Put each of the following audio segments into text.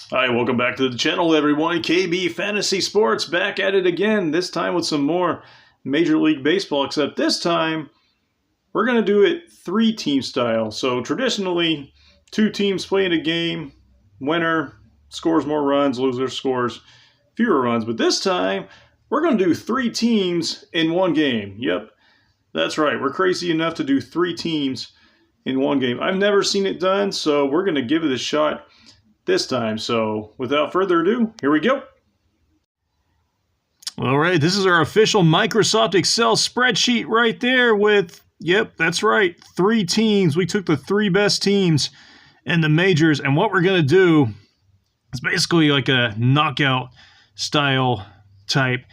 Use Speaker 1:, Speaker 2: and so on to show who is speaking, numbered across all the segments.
Speaker 1: Hi, welcome back to the channel, everyone. KB Fantasy Sports back at it again, this time with some more Major League Baseball, except this time we're going to do it three-team style. So traditionally, two teams playing a game, winner scores more runs, loser scores fewer runs. But this time, we're going to do three teams in one game. Yep, that's right. We're crazy enough to do three teams in one game. I've never seen it done, so we're going to give it a shot this time. So without further ado, here we go. All right, this is our official Microsoft Excel spreadsheet right there with, yep, that's right, three teams. We took the three best teams in the majors, and what we're going to do is basically like a knockout style type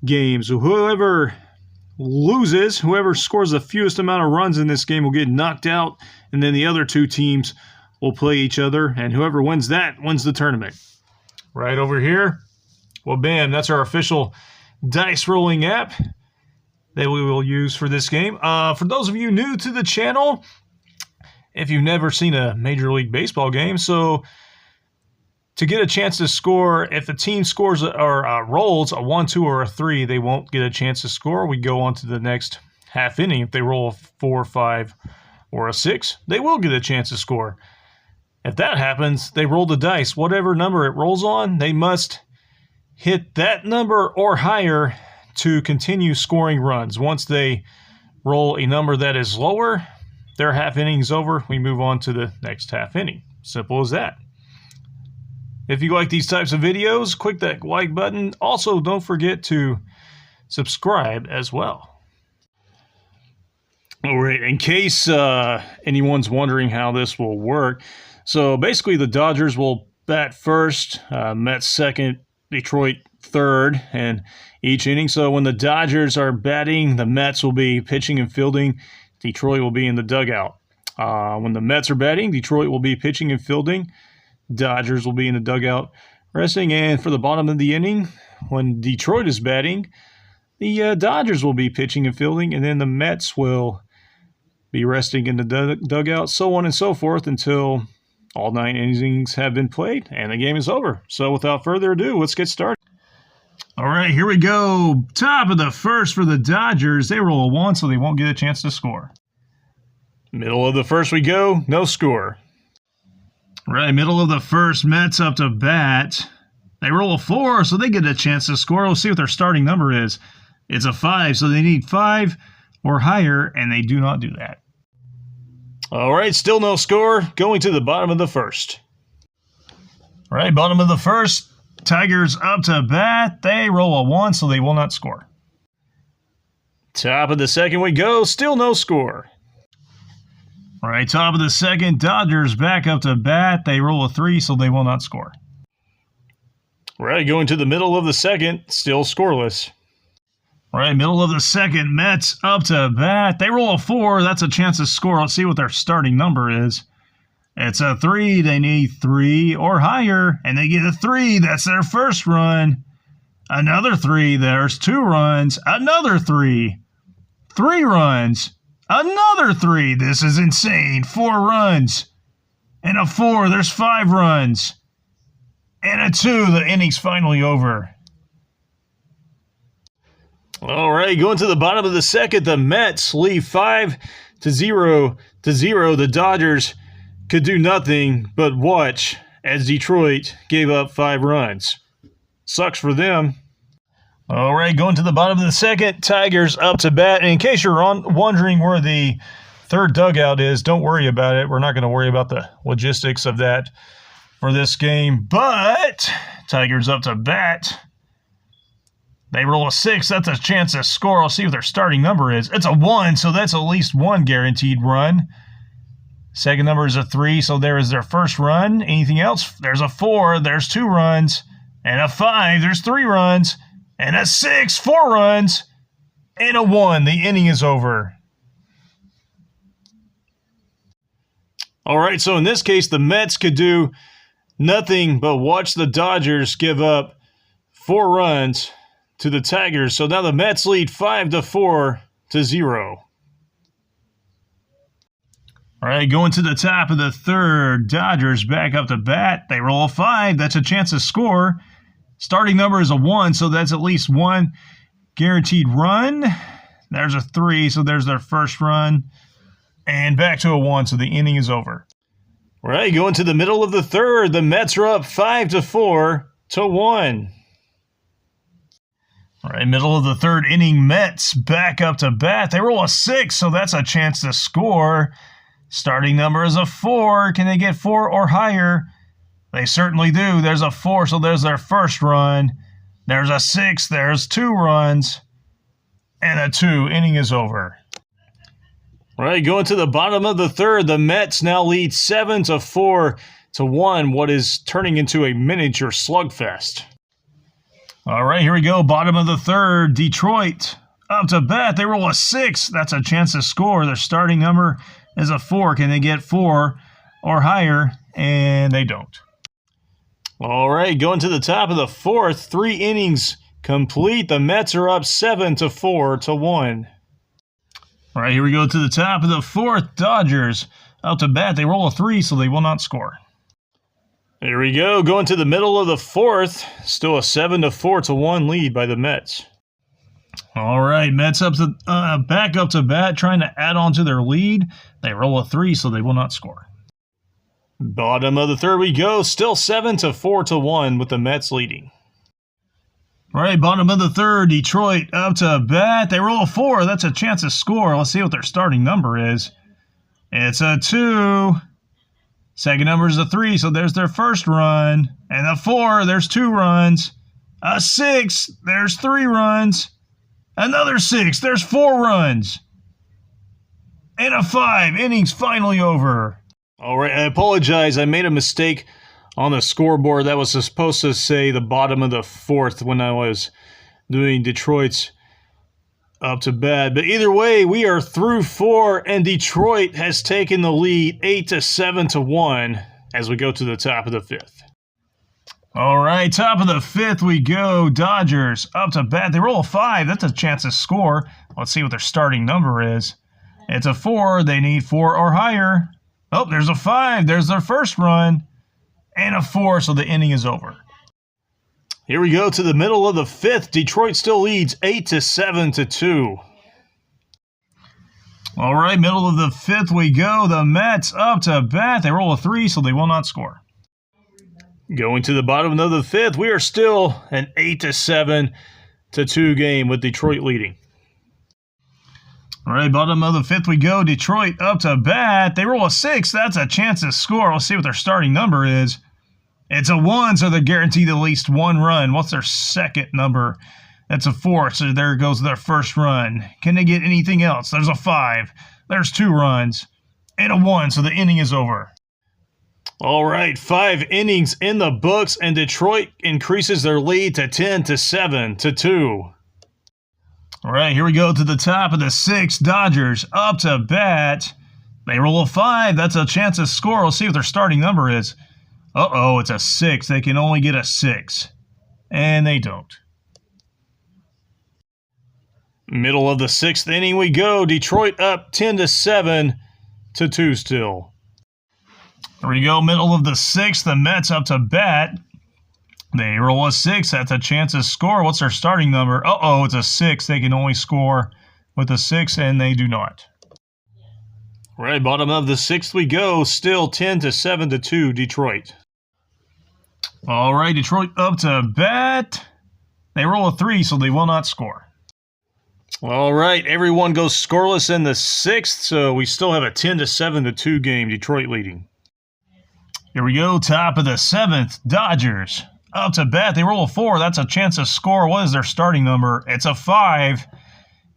Speaker 1: game. So whoever loses, whoever scores the fewest amount of runs in this game will get knocked out, and then the other two teams will play each other, and whoever wins that wins the tournament. Right over here, well, bam, that's our official dice rolling app that we will use for this game. For those of you new to the channel, if you've never seen a Major League Baseball game, so to get a chance to score, if a team scores or rolls a 1, 2, or a 3, they won't get a chance to score. We go on to the next half inning. If they roll a 4, 5, or a 6, they will get a chance to score. If that happens, they roll the dice. Whatever number it rolls on, they must hit that number or higher to continue scoring runs. Once they roll a number that is lower, their half inning is over. We move on to the next half inning. Simple as that. If you like these types of videos, click that like button. Also, don't forget to subscribe as well. All right, in case anyone's wondering how this will work, so basically the Dodgers will bat first, Mets second, Detroit third in each inning. So when the Dodgers are batting, the Mets will be pitching and fielding. Detroit will be in the dugout. When the Mets are batting, Detroit will be pitching and fielding. Dodgers will be in the dugout resting. And for the bottom of the inning, when Detroit is batting, the Dodgers will be pitching and fielding, and then the Mets will be resting in the dugout, so on and so forth until all 9 innings have been played and the game is over. So without further ado, let's get started. All right, here we go. Top of the first for the Dodgers. They roll a 1, so they won't get a chance to score. Middle of the first we go, no score. All right, middle of the first, Mets up to bat. They roll a 4, so they get a chance to score. We'll see what their starting number is. It's a 5, so they need 5 or higher, and they do not do that. All right, still no score. Going to the bottom of the first. All right, bottom of the first, Tigers up to bat. They roll a 1, so they will not score. Top of the second we go. Still no score. All right, top of the second, Dodgers back up to bat. They roll a 3, so they will not score. All right, going to the middle of the second. Still scoreless. All right, middle of the second, Mets up to bat. They roll a 4. That's a chance to score. Let's see what their starting number is. It's a 3. They need 3 or higher, and they get a 3. That's their first run. Another 3. There's 2 runs. Another 3. 3 runs. Another 3. This is insane. 4 runs. And a 4. There's 5 runs. And a 2. The inning's finally over. All right, going to the bottom of the second, the Mets lead 5-0 The Dodgers could do nothing but watch as Detroit gave up 5 runs. Sucks for them. All right, going to the bottom of the second, Tigers up to bat. And in case you're wondering where the third dugout is, don't worry about it. We're not going to worry about the logistics of that for this game. But Tigers up to bat. They roll a 6. That's a chance to score. I'll see what their starting number is. It's a 1, so that's at least 1 guaranteed run. Second number is a 3, so there is their first run. Anything else? There's a 4. There's 2 runs. And a 5. There's 3 runs. And a 6. 4 runs. And a 1. The inning is over. All right, so in this case, the Mets could do nothing but watch the Dodgers give up 4 runs to the Tigers. So now the Mets lead 5-4 to 0. All right, going to the top of the third. Dodgers back up to bat. They roll a 5. That's a chance to score. Starting number is a 1, so that's at least one guaranteed run. There's a 3, so there's their first run. And back to a 1, so the inning is over. All right, going to the middle of the third. The Mets are up 5-4 to 1. All right, middle of the third inning, Mets back up to bat. They roll a 6, so that's a chance to score. Starting number is a 4. Can they get 4 or higher? They certainly do. There's a 4, so there's their first run. There's a 6. There's 2 runs. And a 2. Inning is over. All right, going to the bottom of the third. The Mets now lead 7-4 to 1, what is turning into a miniature slugfest. All right, here we go. Bottom of the third. Detroit up to bat. They roll a 6. That's a chance to score. Their starting number is a 4. Can they get 4 or higher? And they don't. All right, going to the top of the fourth. 3 innings complete. The Mets are up 7-4 to 1. All right, here we go to the top of the fourth. Dodgers out to bat. They roll a 3, so they will not score. Here we go. Going to the middle of the fourth. Still a 7-4 to 1 lead by the Mets. All right, Mets up to back up to bat, trying to add on to their lead. They roll a 3, so they will not score. Bottom of the third we go. Still 7-4 to 1 with the Mets leading. All right, bottom of the third. Detroit up to bat. They roll a 4. That's a chance to score. Let's see what their starting number is. It's a 2. Second number is a 3, so there's their first run. And a 4, there's 2 runs. A 6, there's 3 runs. Another 6, there's 4 runs. And a 5, innings finally over. All right, I apologize. I made a mistake on the scoreboard. That was supposed to say the bottom of the fourth when I was doing Detroit's up to bat. But either way, we are through 4, and Detroit has taken the lead 8-7 to 1 as we go to the top of the 5th. All right, top of the 5th we go. Dodgers up to bat. They roll a 5. That's a chance to score. Let's see what their starting number is. It's a 4. They need 4 or higher. Oh, there's a 5. There's their first run. And a 4, so the inning is over. Here we go to the middle of the 5th. Detroit still leads 8-7 to 2. All right, middle of the 5th we go. The Mets up to bat. They roll a 3, so they will not score. Going to the bottom of the 5th, we are still an 8-7 to 2 game with Detroit leading. All right, bottom of the 5th we go. Detroit up to bat. They roll a 6. That's a chance to score. Let's see what their starting number is. It's a 1, so they're guaranteed at least 1 run. What's their second number? That's a 4, so there goes their first run. Can they get anything else? There's a 5. There's 2 runs. And a 1, so the inning is over. All right, 5 innings in the books, and Detroit increases their lead to 10-7 to 2. All right, here we go to the top of the 6th. Dodgers up to bat. They roll a 5. That's a chance to score. Let's see what their starting number is. Uh-oh, it's a 6. They can only get a 6. And they don't. Middle of the 6th inning we go. Detroit up 10-7 to 2 still. Here we go, middle of the 6th. The Mets up to bat. They roll a 6. That's a chance to score. What's their starting number? Uh-oh, it's a 6. They can only score with a 6, and they do not. Right, bottom of the 6th we go. Still 10-7 to 2, Detroit. All right, Detroit up to bat. They roll a 3, so they will not score. All right, everyone goes scoreless in the 6th, so we still have a 10-7 to 2 game, Detroit leading. Here we go, top of the 7th, Dodgers up to bat. They roll a 4. That's a chance to score. What is their starting number? It's a 5.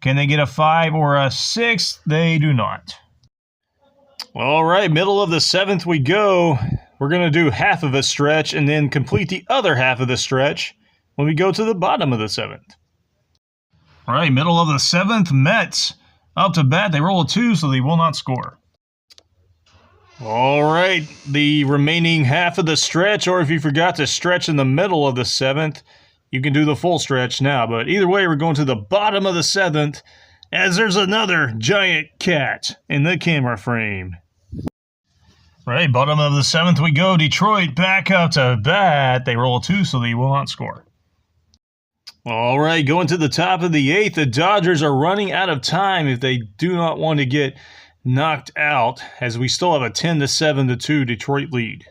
Speaker 1: Can they get a 5 or a 6? They do not. All right, middle of the 7th we go. We're going to do half of a stretch and then complete the other half of the stretch when we go to the bottom of the 7th. All right, middle of the 7th, Mets up to bat. They roll a 2, so they will not score. All right, the remaining half of the stretch, or if you forgot to stretch in the middle of the 7th, you can do the full stretch now. But either way, we're going to the bottom of the 7th as there's another giant cat in the camera frame. Right, bottom of the 7th we go. Detroit back up to bat. They roll a 2, so they will not score. All right, going to the top of the 8th. The Dodgers are running out of time if they do not want to get knocked out, as we still have a 10-7-2 Detroit lead.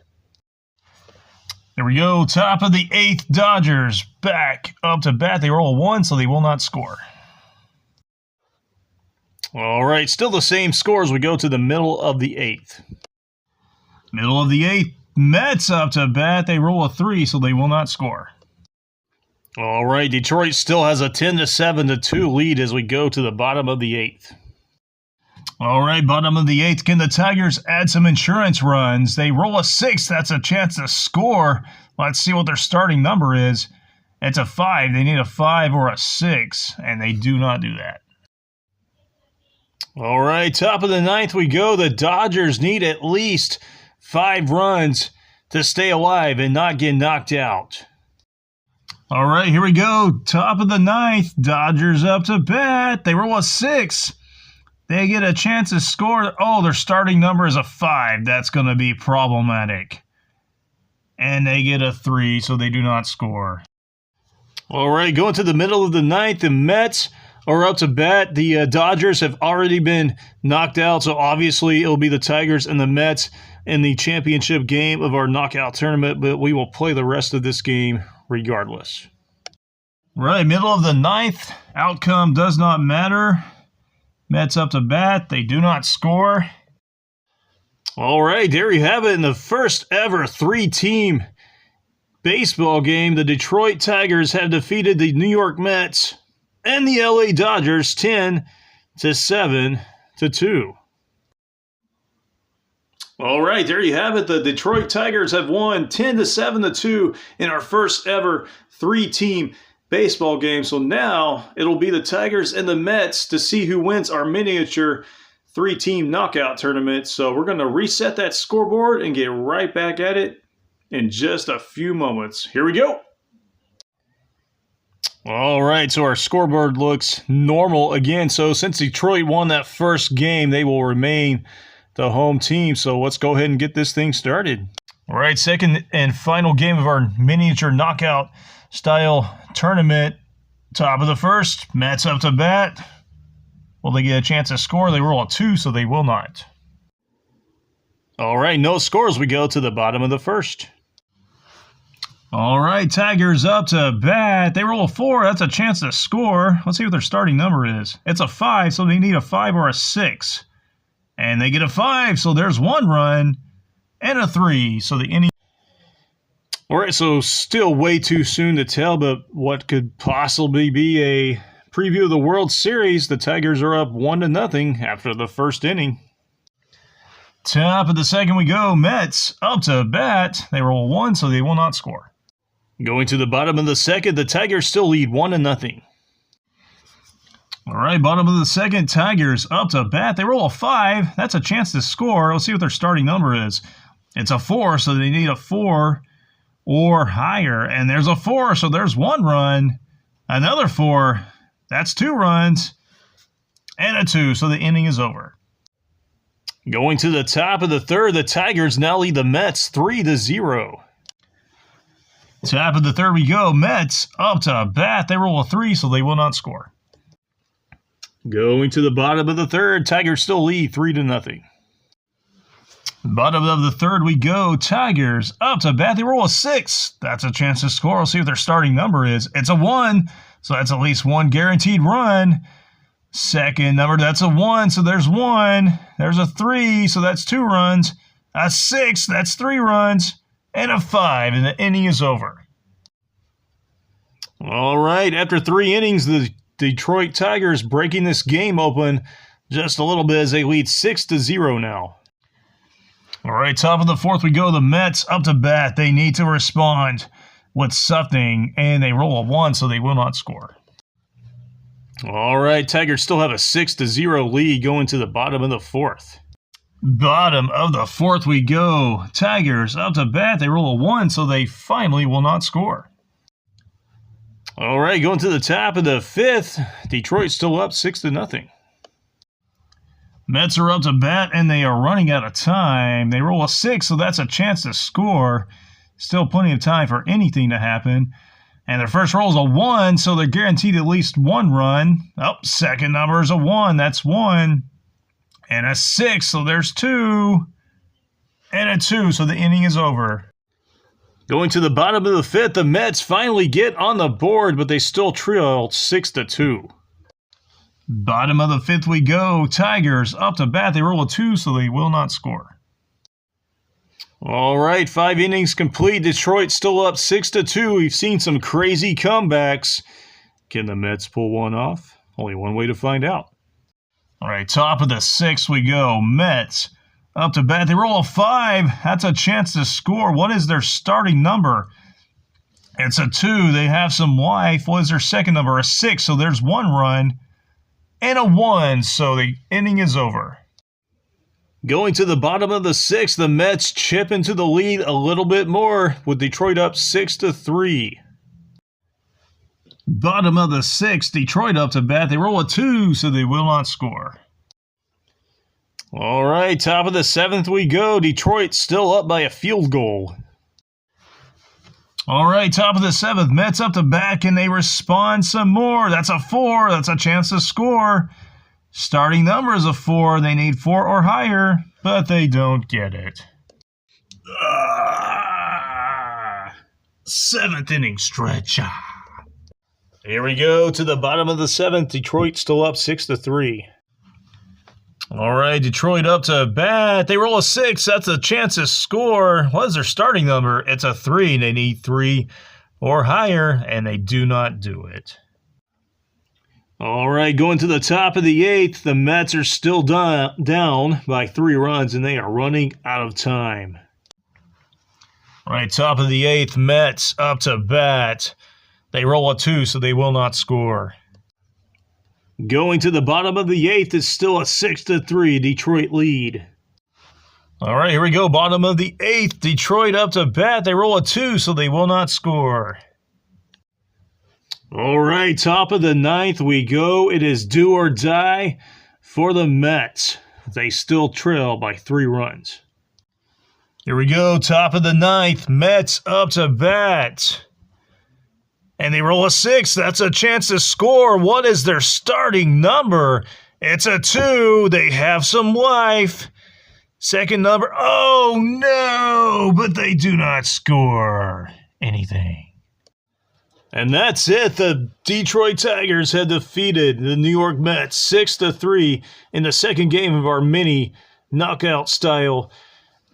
Speaker 1: There we go, top of the 8th. Dodgers back up to bat. They roll a 1, so they will not score. All right, still the same score as we go to the middle of the 8th. Middle of the 8th, Mets up to bat. They roll a 3, so they will not score. All right, Detroit still has a 10-7-2 lead as we go to the bottom of the 8th. All right, bottom of the 8th. Can the Tigers add some insurance runs? They roll a 6. That's a chance to score. Let's see what their starting number is. It's a 5. They need a 5 or a 6, and they do not do that. All right, top of the 9th we go. The Dodgers need at least 5 runs to stay alive and not get knocked out. All right, here we go. Top of the 9th. Dodgers up to bat. They roll a 6. They get a chance to score. Oh, their starting number is a 5. That's going to be problematic. And they get a 3, so they do not score. All right, going to the middle of the 9th, the Mets are up to bat. The Dodgers have already been knocked out, so obviously it'll be the Tigers and the Mets in the championship game of our knockout tournament, but we will play the rest of this game regardless. Right, middle of the 9th. Outcome does not matter. Mets up to bat. They do not score. All right, there you have it. In the first ever 3-team baseball game, the Detroit Tigers have defeated the New York Mets and the LA Dodgers 10-7-2. All right, there you have it. The Detroit Tigers have won 10-7-2 in our first ever 3-team baseball game. So now it'll be the Tigers and the Mets to see who wins our miniature 3-team knockout tournament. So we're going to reset that scoreboard and get right back at it in just a few moments. Here we go. All right, so our scoreboard looks normal again. So since Detroit won that first game, they will remain the home team. So let's go ahead and get this thing started. All right, second and final game of our miniature knockout style tournament. Top of the first, Mets up to bat. Will they get a chance to score? They roll a 2, so they will not. All right, no scores. We go to the bottom of the first. All right, Tigers up to bat. They roll a 4. That's a chance to score. Let's see what their starting number is. It's a 5, so they need a 5 or a 6. And they get a 5, so there's 1 run. And a 3, so the inning. All right, so still way too soon to tell, but what could possibly be a preview of the World Series. The Tigers are up 1-0 after the first inning. Top of the second we go. Mets up to bat. They roll 1, so they will not score. Going to the bottom of the second, the Tigers still lead 1-0. All right, bottom of the second, Tigers up to bat. They roll a 5. That's a chance to score. Let's see what their starting number is. It's a 4, so they need a 4 or higher. And there's a 4, so there's 1 run. Another 4, that's 2 runs. And a 2, so the inning is over. Going to the top of the third, the Tigers now lead the Mets 3-0. Top of the third we go. Mets up to bat. They roll a 3, so they will not score. Going to the bottom of the third, Tigers still lead 3-0. Bottom of the third we go. Tigers up to bat. They roll a 6. That's a chance to score. We'll see what their starting number is. It's a 1, so that's at least 1 guaranteed run. Second number, that's a 1, so there's 1. There's a 3, so that's 2 runs. A 6, that's 3 runs. And a 5, and the inning is over. All right, after 3 innings, the Detroit Tigers breaking this game open just a little bit as they lead 6-0 now. All right, top of the fourth we go. The Mets up to bat. They need to respond with something, and they roll a 1, so they will not score. All right, Tigers still have a 6-0 lead going to the bottom of the fourth. Bottom of the fourth we go. Tigers up to bat. They roll a 1, so they finally will not score. All right, going to the top of the fifth. Detroit still up 6-0. Mets are up to bat, and they are running out of time. They roll a 6, so that's a chance to score. Still plenty of time for anything to happen. And their first roll is a 1, so they're guaranteed at least 1 run. Oh, second number is a 1. That's 1. And a 6, so there's 2. And a 2, so the inning is over. Going to the bottom of the 5th, the Mets finally get on the board, but they still trail 6-2. Bottom of the 5th we go. Tigers up to bat. They roll a 2, so they will not score. All right, 5 innings complete. Detroit still up 6-2. We've seen some crazy comebacks. Can the Mets pull one off? Only one way to find out. All right, top of the 6th we go. Mets up to bat. They roll a 5. That's a chance to score. What is their starting number? It's a 2. They have some life. What is their second number? A 6. So there's 1 run. And a 1. So the inning is over. Going to the bottom of the 6th, the Mets chip into the lead a little bit more with Detroit up 6-3. Bottom of the 6th, Detroit up to bat. They roll a 2, so they will not score. All right, top of the 7th we go. Detroit still up by a field goal. All right, top of the 7th, Mets up to bat. Can they respond some more? That's a 4. That's a chance to score. Starting number is a 4. They need 4 or higher, but they don't get it. 7th inning stretch. Here we go to the bottom of the 7th. Detroit still up 6-3. All right, Detroit up to bat. They roll a 6. That's a chance to score. What is their starting number? It's a 3. They need 3 or higher, and they do not do it. All right, going to the top of the 8th, the Mets are still down by 3 runs, and they are running out of time. All right, top of the 8th, Mets up to bat. They roll a 2, so they will not score. Going to the bottom of the 8th is still a 6-3 Detroit lead. All right, here we go. Bottom of the 8th, Detroit up to bat. They roll a 2, so they will not score. All right, top of the 9th we go. It is do or die for the Mets. They still trail by 3 runs. Here we go, top of the 9th. Mets up to bat. And they roll a 6. That's a chance to score. What is their starting number? It's a 2. They have some life. Second number. Oh, no. But they do not score anything. And that's it. The Detroit Tigers had defeated the New York Mets 6-3 in the second game of our mini knockout-style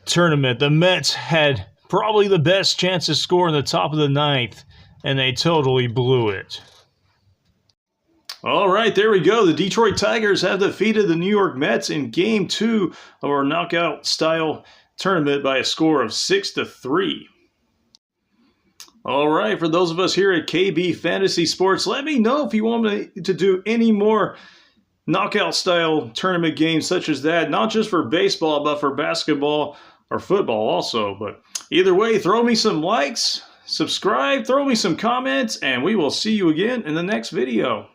Speaker 1: tournament. The Mets had probably the best chance to score in the top of the 9th, and they totally blew it. All right, there we go. The Detroit Tigers have defeated the New York Mets in Game 2 of our knockout-style tournament by a score of 6-3. All right, for those of us here at KB Fantasy Sports, let me know if you want me to do any more knockout-style tournament games such as that, not just for baseball, but for basketball or football also. But either way, throw me some likes, subscribe, throw me some comments, and we will see you again in the next video.